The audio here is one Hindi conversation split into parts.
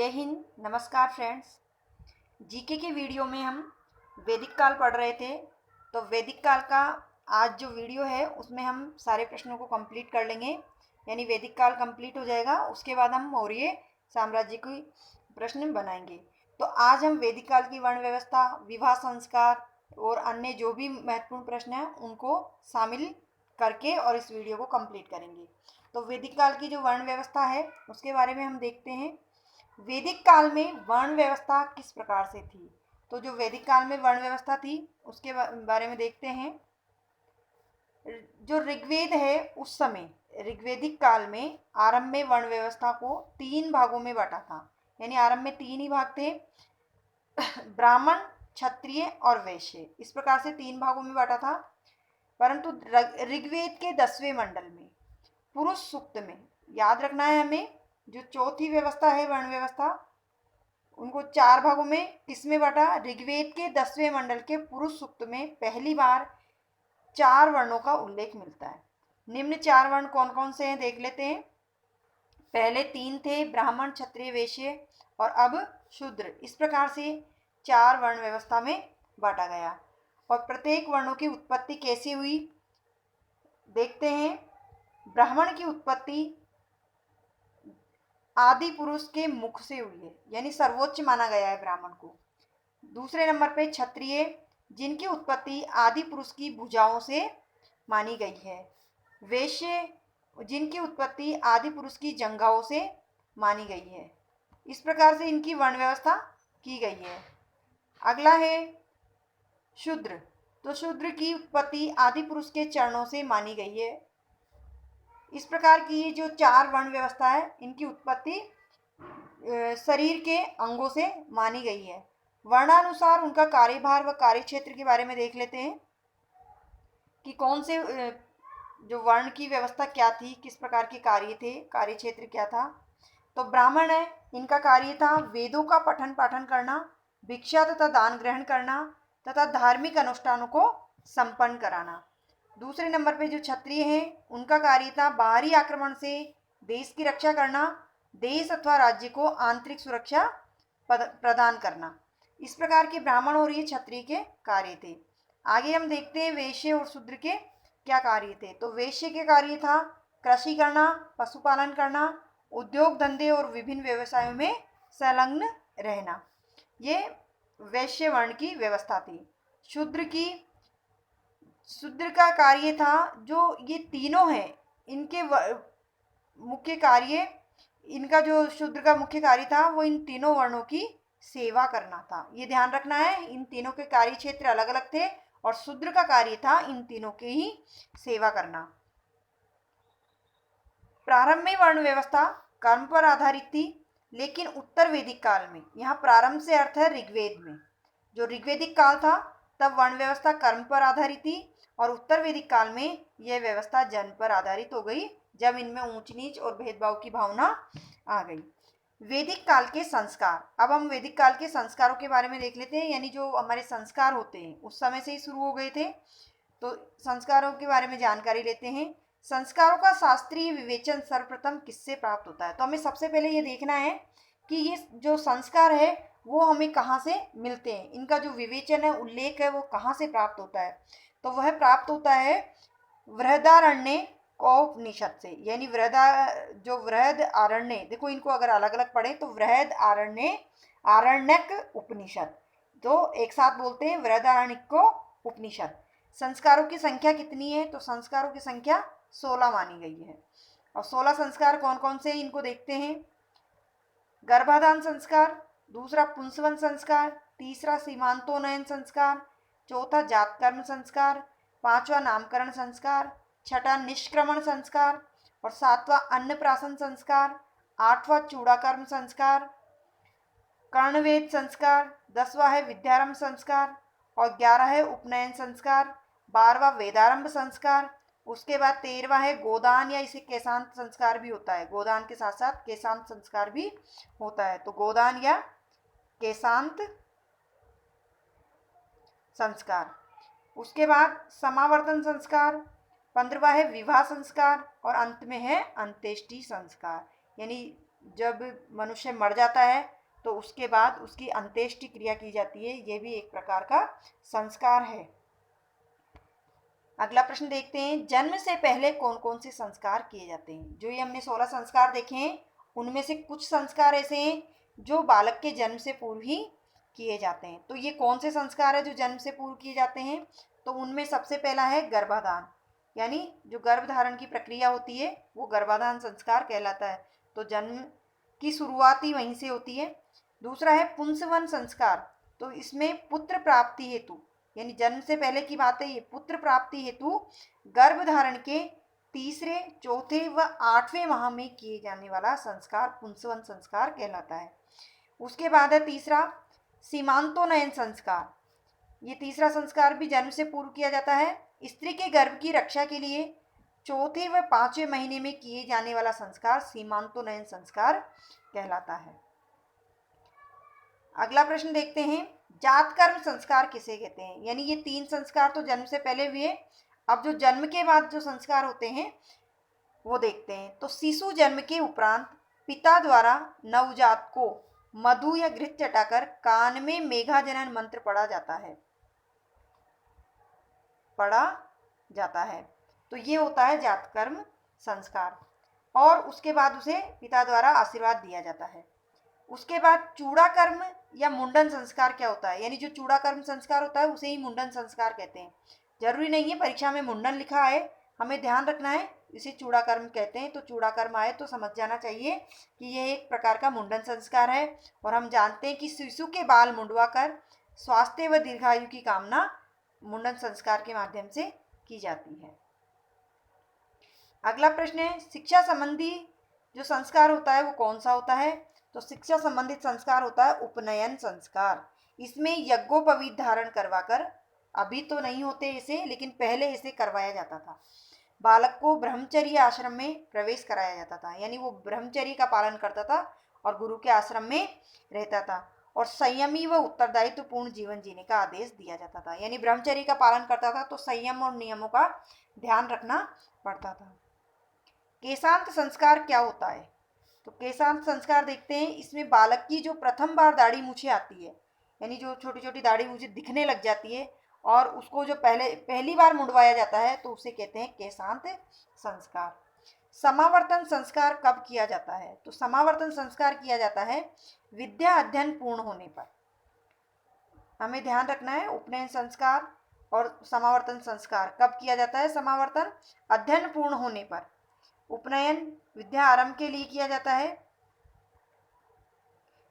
हिंद। नमस्कार फ्रेंड्स। जीके के वीडियो में हम वैदिक काल पढ़ रहे थे। तो वैदिक काल का आज जो वीडियो है उसमें हम सारे प्रश्नों को कंप्लीट कर लेंगे, यानी वैदिक काल कंप्लीट हो जाएगा। उसके बाद हम मौर्य साम्राज्य की प्रश्न बनाएंगे। तो आज हम वैदिक काल की वर्ण व्यवस्था, विवाह संस्कार और अन्य जो भी महत्वपूर्ण प्रश्न हैं उनको शामिल करके और इस वीडियो को कंप्लीट करेंगे। तो वैदिक काल की जो वर्ण व्यवस्था है उसके बारे में हम देखते हैं। वैदिक काल में वर्ण व्यवस्था किस प्रकार से थी। तो जो वैदिक काल में वर्ण व्यवस्था थी उसके बारे में देखते हैं। जो ऋग्वेद है उस समय ऋग्वेदिक काल में आरंभ में वर्ण व्यवस्था को 3 भागों में बांटा था, यानी आरंभ में 3 ही भाग थे, ब्राह्मण, क्षत्रिय और वैश्य। इस प्रकार से 3 भागों में बांटा था। परंतु ऋग्वेद के 10वें मंडल में पुरुष सूक्त में, याद रखना है हमें, जो चौथी व्यवस्था है वर्ण व्यवस्था, उनको 4 भागों में किसमें बांटा। ऋग्वेद के 10वें मंडल के पुरुष सूक्त में पहली बार 4 वर्णों का उल्लेख मिलता है। निम्न 4 वर्ण कौन कौन से हैं देख लेते हैं। पहले 3 थे, ब्राह्मण, क्षत्रिय, वैश्य और अब शूद्र। इस प्रकार से 4 वर्ण व्यवस्था में बांटा गया। और प्रत्येक वर्णों की उत्पत्ति कैसे हुई देखते हैं। ब्राह्मण की उत्पत्ति आदि पुरुष के मुख से हुई है, यानी सर्वोच्च माना गया है ब्राह्मण को। दूसरे नंबर पे क्षत्रिय, जिनकी उत्पत्ति आदि पुरुष की भुजाओं से मानी गई है। वैश्य, जिनकी उत्पत्ति आदि पुरुष की जंघाओं से मानी गई है। इस प्रकार से इनकी वर्ण व्यवस्था की गई है। अगला है शूद्र। तो शूद्र की उत्पत्ति आदि पुरुष के चरणों से मानी गई है। इस प्रकार की ये जो 4 वर्ण व्यवस्था है इनकी उत्पत्ति शरीर के अंगों से मानी गई है। वर्णानुसार उनका कार्यभार व कार्यक्षेत्र के बारे में देख लेते हैं कि कौन से जो वर्ण की व्यवस्था क्या थी, किस प्रकार के कार्य थे, कार्यक्षेत्र क्या था। तो ब्राह्मण है, इनका कार्य था वेदों का पठन पाठन करना, भिक्षा तथा दान ग्रहण करना तथा धार्मिक अनुष्ठानों को संपन्न कराना। दूसरे नंबर पे जो क्षत्रिय हैं उनका कार्य था बाहरी आक्रमण से देश की रक्षा करना, देश अथवा राज्य को आंतरिक सुरक्षा प्रदान करना। इस प्रकार के ब्राह्मण और ये क्षत्रिय के कार्य थे। आगे हम देखते हैं वैश्य और शूद्र के क्या कार्य थे। तो वैश्य के कार्य था कृषि करना, पशुपालन करना, उद्योग धंधे और विभिन्न व्यवसायों में संलग्न रहना। ये वैश्य वर्ण की व्यवस्था थी। शूद्र का कार्य था, जो ये तीनों हैं इनके मुख्य कार्य, इनका जो शूद्र का मुख्य कार्य था वो इन तीनों वर्णों की सेवा करना था। ये ध्यान रखना है, इन तीनों के कार्य क्षेत्र अलग अलग थे और शूद्र का कार्य था इन तीनों की ही सेवा करना। प्रारंभ में वर्ण व्यवस्था कर्म पर आधारित थी, लेकिन उत्तर वैदिक काल में, यहाँ प्रारंभ से अर्थ है ऋग्वेद में, जो ऋग्वेदिक काल था तब वर्ण व्यवस्था कर्म पर आधारित थी और उत्तर वैदिक काल में यह व्यवस्था जन्म पर आधारित हो गई, जब इनमें ऊंच नीच और भेदभाव की भावना आ गई। वैदिक काल के संस्कार। अब हम वैदिक काल के संस्कारों के बारे में देख लेते हैं, यानी जो हमारे संस्कार होते हैं उस समय से ही शुरू हो गए थे। तो संस्कारों के बारे में जानकारी लेते हैं। संस्कारों का शास्त्रीय विवेचन सर्वप्रथम किससे प्राप्त होता है। तो हमें सबसे पहले ये देखना है कि ये जो संस्कार है वो हमें कहाँ से मिलते हैं, इनका जो विवेचन है, उल्लेख है, वो कहाँ से प्राप्त होता है। तो वह प्राप्त होता है बृहदारण्य उपनिषद से, यानी वृहद आरण्य, देखो इनको अगर अलग अलग पढ़े तो वृहद आरण्यक उपनिषद, तो एक साथ बोलते हैं वृहदारण्यक उपनिषद। संस्कारों की संख्या कितनी है। तो संस्कारों की संख्या 16 मानी गई है। और 16 संस्कार कौन कौन से हैं इनको देखते हैं। गर्भाधान संस्कार, दूसरा पुंसवन संस्कार, तीसरा सीमांतोन्नयन संस्कार, चौथा जातकर्म संस्कार, पांचवा नामकरण संस्कार, छठा निष्क्रमण संस्कार और सातवां अन्नप्राशन संस्कार, आठवां चूड़ाकर्म संस्कार, कर्णवेद संस्कार, 10वां है विद्यारंभ संस्कार और 11 है उपनयन संस्कार, 12वां वेदारंभ संस्कार। उसके बाद 13वां है गोदान, या इसे केशांत संस्कार भी होता है, गोदान के साथ साथ केशांत संस्कार भी होता है। तो गोदान या केशांत संस्कार। उसके बाद समावर्तन संस्कार, 15वां है विवाह संस्कार और अंत में है अंत्येष्टि संस्कार, यानी जब मनुष्य मर जाता है तो उसके बाद उसकी अंत्येष्टि क्रिया की जाती है, ये भी एक प्रकार का संस्कार है। अगला प्रश्न देखते हैं, जन्म से पहले कौन कौन से संस्कार किए जाते हैं। जो ये हमने 16 संस्कार देखे हैं, उनमें से कुछ संस्कार ऐसे हैं जो बालक के जन्म से पूर्व ही किए जाते हैं। तो ये कौन से संस्कार है जो जन्म से पूर्व किए जाते हैं? तो उनमें सबसे पहला है गर्भाधान, यानी जो गर्भधारण की प्रक्रिया होती है वो गर्भाधान संस्कार कहलाता है। तो जन्म की शुरुआत ही वहीं से होती है। दूसरा है पुंसवन संस्कार, तो इसमें पुत्र प्राप्ति हेतु, यानी जन्म से पहले की बात है ये, पुत्र प्राप्ति हेतु गर्भधारण के तीसरे, चौथे व 8वें माह में किए जाने वाला संस्कार पुंसवन संस्कार कहलाता है। उसके बाद है तीसरा सीमांतोन्नयन संस्कार। ये तीसरा संस्कार भी जन्म से पूर्व किया जाता है। स्त्री के गर्भ की रक्षा के लिए चौथे व 5वें महीने में किए जाने वाला संस्कार सीमांतोन्नयन संस्कार कहलाता है। अगला प्रश्न देखते हैं, जातकर्म संस्कार किसे कहते हैं। यानी ये 3 संस्कार तो जन्म से पहले हुए, अब जो जन्म के बाद जो संस्कार होते हैं वो देखते हैं। तो शिशु जन्म के उपरांत पिता द्वारा नवजात को मधु या घृत चटाकर कान में मेघाजनन मंत्र पढ़ा जाता है। तो ये होता है जातकर्म संस्कार, और उसके बाद उसे पिता द्वारा आशीर्वाद दिया जाता है। उसके बाद चूड़ाकर्म या मुंडन संस्कार क्या होता है। यानी जो चूड़ाकर्म संस्कार होता है उसे ही मुंडन संस्कार कहते हैं। जरूरी नहीं है परीक्षा में मुंडन लिखा है, हमें ध्यान रखना है इसे चूड़ाकर्म कहते हैं। तो चूड़ाकर्म आए तो समझ जाना चाहिए कि यह एक प्रकार का मुंडन संस्कार है। और हम जानते हैं कि शिशु के बाल मुंडवाकर स्वास्थ्य व दीर्घायु की कामना मुंडन संस्कार के माध्यम से की जाती है। अगला प्रश्न है, शिक्षा संबंधी जो संस्कार होता है वो कौन सा होता है। तो शिक्षा संबंधित संस्कार होता है उपनयन संस्कार। इसमें यज्ञोपवीत धारण करवाकर, अभी तो नहीं होते इसे, लेकिन पहले इसे करवाया जाता था। बालक को ब्रह्मचर्य आश्रम में प्रवेश कराया जाता था, यानी वो ब्रह्मचर्य का पालन करता था और गुरु के आश्रम में रहता था, और संयमी व उत्तरदायित्व पूर्ण जीवन जीने का आदेश दिया जाता था। यानी ब्रह्मचर्य का पालन करता था तो संयम और नियमों का ध्यान रखना पड़ता था। केशांत संस्कार क्या होता है। तो केशांत संस्कार देखते हैं, इसमें बालक की जो प्रथम बार दाढ़ी मूछे आती है, यानी जो छोटी छोटी दाढ़ी मूछे दिखने लग जाती है और उसको जो पहली बार मुंडवाया जाता है तो उसे कहते हैं केशांत संस्कार। समावर्तन संस्कार कब किया जाता है। तो समावर्तन संस्कार किया जाता है विद्या अध्ययन पूर्ण होने पर। हमें ध्यान रखना है, उपनयन संस्कार और समावर्तन संस्कार कब किया जाता है। समावर्तन अध्ययन पूर्ण होने पर, उपनयन विद्या आरंभ के लिए किया जाता है।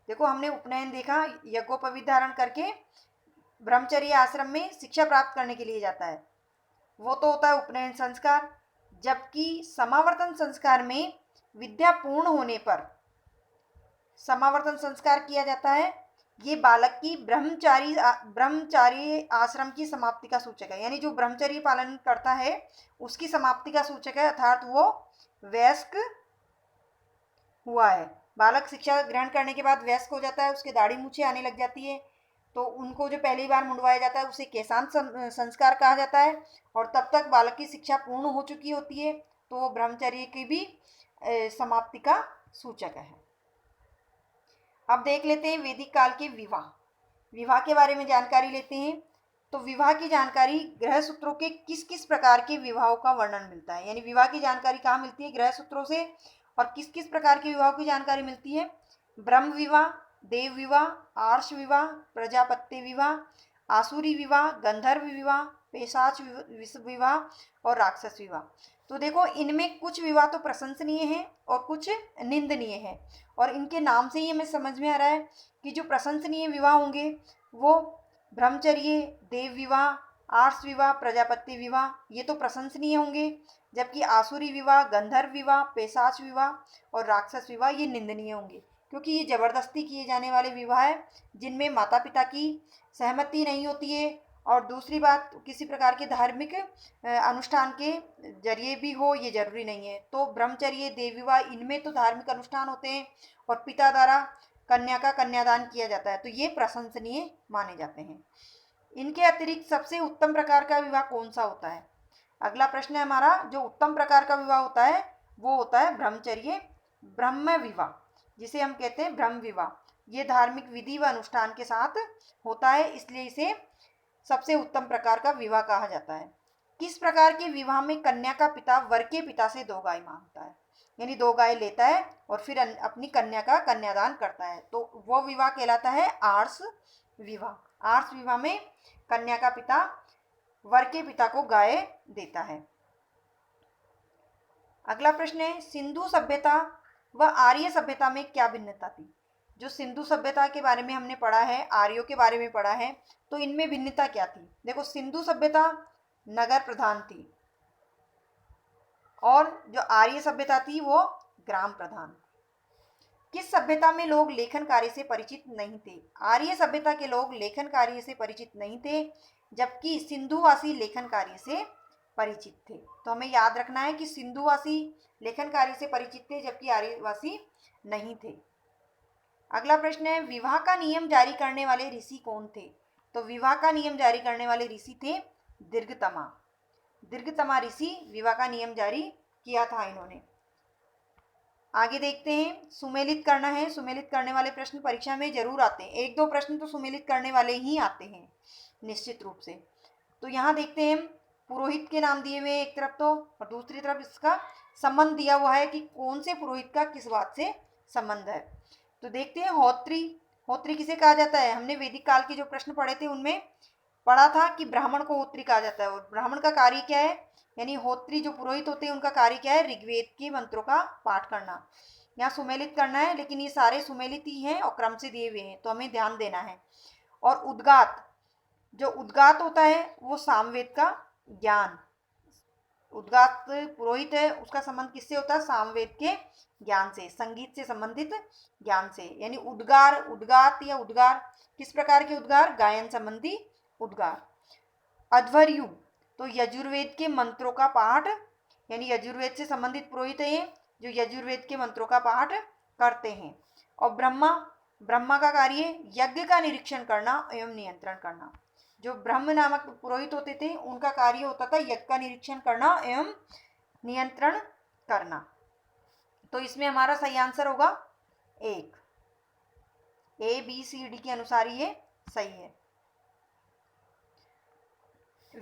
देखो हमने उपनयन देखा, यज्ञोपवीत धारण करके ब्रह्मचर्य आश्रम में शिक्षा प्राप्त करने के लिए जाता है, वो तो होता है उपनयन संस्कार। जबकि समावर्तन संस्कार में विद्या पूर्ण होने पर समावर्तन संस्कार किया जाता है। ये बालक की ब्रह्मचारी आश्रम की समाप्ति का सूचक है, यानी जो ब्रह्मचर्य पालन करता है उसकी समाप्ति का सूचक है, अर्थात वो वयस्क हुआ है। बालक शिक्षा ग्रहण करने के बाद वयस्क हो जाता है, उसके दाढ़ी मूछें आने लग जाती है, तो उनको जो पहली बार मुंडवाया जाता है उसे केशांत संस्कार कहा जाता है। और तब तक बालक की शिक्षा पूर्ण हो चुकी होती है, तो वो ब्रह्मचर्य की भी समाप्ति का सूचक है। अब देख लेते हैं वैदिक काल के विवाह के बारे में जानकारी लेते हैं। तो विवाह की जानकारी ग्रह सूत्रों के किस किस प्रकार के विवाहों का वर्णन मिलता है। यानी विवाह की जानकारी कहाँ मिलती है, ग्रह सूत्रों से। और किस किस प्रकार के विवाह की जानकारी मिलती है, ब्रह्म विवाह, देव विवाह, आर्ष विवाह, प्रजापत्य विवाह, आसुरी विवाह, गंधर्व विवाह, पेशाच विवाह और राक्षस विवाह। तो देखो इनमें कुछ विवाह तो प्रशंसनीय हैं और कुछ निंदनीय हैं, और इनके नाम से ही हमें समझ में आ रहा है कि जो प्रशंसनीय विवाह होंगे वो ब्रह्मचर्य, देव विवाह, आर्ष विवाह, प्रजापत्य विवाह, ये तो प्रशंसनीय होंगे। जबकि आसुरी विवाह, गंधर्व विवाह, पेशाच विवाह और राक्षस विवाह ये निंदनीय होंगे, क्योंकि ये जबरदस्ती किए जाने वाले विवाह है जिनमें माता पिता की सहमति नहीं होती है, और दूसरी बात किसी प्रकार के धार्मिक अनुष्ठान के जरिए भी हो, ये जरूरी नहीं है। तो ब्रह्मचर्य, देव विवाह, इनमें तो धार्मिक अनुष्ठान होते हैं और पिता द्वारा कन्या का कन्यादान किया जाता है, तो ये प्रशंसनीय माने जाते हैं। इनके अतिरिक्त सबसे उत्तम प्रकार का विवाह कौन सा होता है। अगला प्रश्न है हमारा, जो उत्तम प्रकार का विवाह होता है वो होता है ब्रह्मचर्य ब्रह्म विवाह, जिसे हम कहते हैं ब्रह्म विवाह। ये धार्मिक विधि व अनुष्ठान के साथ होता है, इसलिए इसे सबसे उत्तम प्रकार का विवाह कहा जाता है। किस प्रकार के विवाह में कन्या का पिता वर के पिता से 2 गाय मांगता है, यानी 2 गाय लेता है और फिर अपनी कन्या का कन्यादान करता है, तो वो विवाह कहलाता है आर्ष विवाह। आर्ष विवाह में कन्या का पिता वर के पिता को गाय देता है। अगला प्रश्न है, सिंधु सभ्यता व आर्य सभ्यता में क्या भिन्नता थी? जो सिंधु सभ्यता के बारे में हमने पढ़ा है, आर्यों के बारे में पढ़ा है, तो इनमें भिन्नता क्या थी? देखो, सिंधु सभ्यता नगर प्रधान थी और जो आर्य सभ्यता थी वो ग्राम प्रधान। किस सभ्यता में लोग लेखन कार्य से परिचित नहीं थे? आर्य सभ्यता के लोग लेखन कार्य से परिचित नहीं थे, जबकि सिंधुवासी लेखन कार्य से परिचित थे। तो हमें याद रखना है कि सिंधुवासी लेखन कार्य से परिचित थे, जबकि आर्यवासी नहीं थे। अगला प्रश्न है, विवाह का नियम जारी करने वाले ऋषि कौन थे? तो विवाह का नियम जारी करने वाले ऋषि थे दीर्घतमा। दीर्घतमा ऋषि विवाह का नियम जारी किया था इन्होंने। आगे देखते हैं, सुमेलित करना है। सुमेलित करने वाले प्रश्न परीक्षा में जरूर आते हैं, 1-2 प्रश्न तो सुमेलित करने वाले ही आते हैं निश्चित रूप से। तो यहाँ देखते हैं, पुरोहित के नाम दिए हुए एक तरफ तो, और दूसरी तरफ इसका संबंध दिया हुआ है कि कौन से पुरोहित का किस बात से संबंध है। तो देखते हैं, होत्री। होत्री किसे कहा जाता है? हमने वैदिक काल के जो प्रश्न पढ़े थे उनमें पढ़ा था कि ब्राह्मण को होत्री कहा जाता है। और ब्राह्मण का कार्य क्या है? यानी होत्री जो पुरोहित होते हैं उनका कार्य क्या है? ऋग्वेद के मंत्रों का पाठ करना। यहाँ सुमेलित करना है, लेकिन ये सारे सुमेलित ही हैं और क्रम से दिए हुए हैं, तो हमें ध्यान देना है। और उद्गात, जो उद्गात होता है वो सामवेद का ज्ञान। उद्गात पुरोहित है, उसका संबंध किससे होता है? सामवेद के ज्ञान से, संगीत से संबंधित ज्ञान से। यानी उद्गार, उद्गात या उद्गार, किस प्रकार के उद्गार? गायन संबंधी उद्गार। अध्वर्यु, तो यजुर्वेद के मंत्रों का पाठ, यानी यजुर्वेद से संबंधित पुरोहित है जो यजुर्वेद के मंत्रों का पाठ करते हैं। और ब्रह्मा, ब्रह्मा का कार्य यज्ञ का निरीक्षण करना एवं नियंत्रण करना। जो ब्रह्म नामक पुरोहित होते थे उनका कार्य होता था यज्ञ का निरीक्षण करना एवं नियंत्रण करना। तो इसमें हमारा सही आंसर होगा 1। ABCD के अनुसार ये सही है।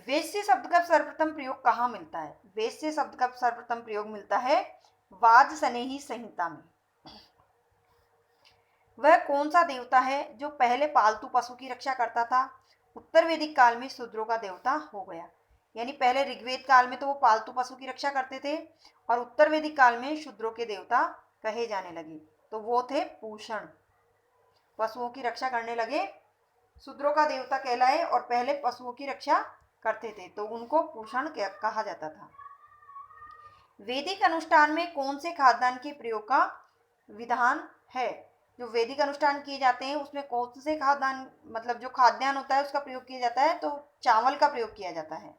वेश्य शब्द का सर्वप्रथम प्रयोग कहाँ मिलता है? वेश्य शब्द का सर्वप्रथम प्रयोग मिलता है वाजसनेयी संहिता में। वह कौन सा देवता है जो पहले पालतू पशु की रक्षा करता था? उत्तर वैदिक काल में शूद्रों का देवता हो गया। यानी पहले ऋग्वेद काल में तो वो पालतू पशु की रक्षा करते थे और उत्तर वैदिक काल में शूद्रों के देवता कहे जाने लगे, तो वो थे पूषण। पशुओं की रक्षा करने लगे, शूद्रों का देवता कहलाए और पहले पशुओं की रक्षा करते थे, तो उनको पूषण कहा जाता था। वैदिक अनुष्ठान में कौन से खाद्यान्न के प्रयोग का विधान है? जो वैदिक अनुष्ठान किए जाते हैं उसमें कौन से खाद्यान्न, मतलब जो खाद्यान्न होता है उसका प्रयोग किया जाता है? तो चावल का प्रयोग किया जाता है।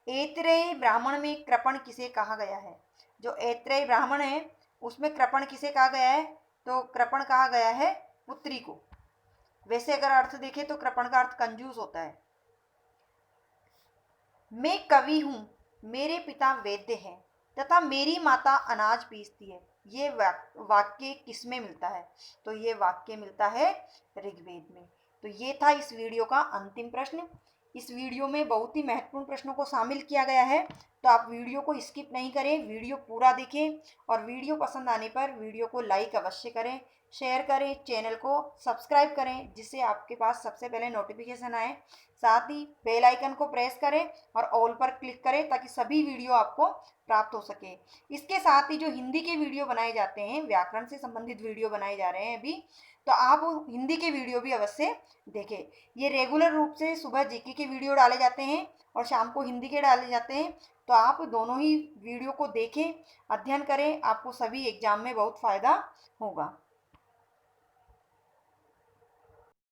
ऐत्रेय ब्राह्मण में कृपण किसे कहा गया है? जो ऐत्रेय ब्राह्मण है उसमें कृपण किसे कहा गया है? तो कृपण कहा गया है पुत्री को। वैसे अगर अर्थ देखें तो कृपण का अर्थ कंजूस होता है। मैं कवि हूँ, मेरे पिता वैद्य हैं तथा मेरी माता अनाज पीसती है, ये वाक्य किसमें मिलता है? तो ये वाक्य मिलता है ऋग्वेद में। तो ये था इस वीडियो का अंतिम प्रश्न। इस वीडियो में बहुत ही महत्वपूर्ण प्रश्नों को शामिल किया गया है, तो आप वीडियो को स्किप नहीं करें, वीडियो पूरा देखें और वीडियो पसंद आने पर वीडियो को लाइक अवश्य करें, शेयर करें, चैनल को सब्सक्राइब करें जिससे आपके पास सबसे पहले नोटिफिकेशन आए। साथ ही बेल आइकन को प्रेस करें और ऑल पर क्लिक करें ताकि सभी वीडियो आपको प्राप्त हो सके। इसके साथ ही जो हिंदी के वीडियो बनाए जाते हैं, व्याकरण से संबंधित वीडियो बनाए जा रहे हैं अभी, तो आप हिंदी के वीडियो भी अवश्य देखें। ये रेगुलर रूप से सुबह जीके के वीडियो डाले जाते हैं और शाम को हिंदी के डाले जाते हैं, तो आप दोनों ही वीडियो को देखें, अध्ययन करें, आपको सभी एग्जाम में बहुत फ़ायदा होगा।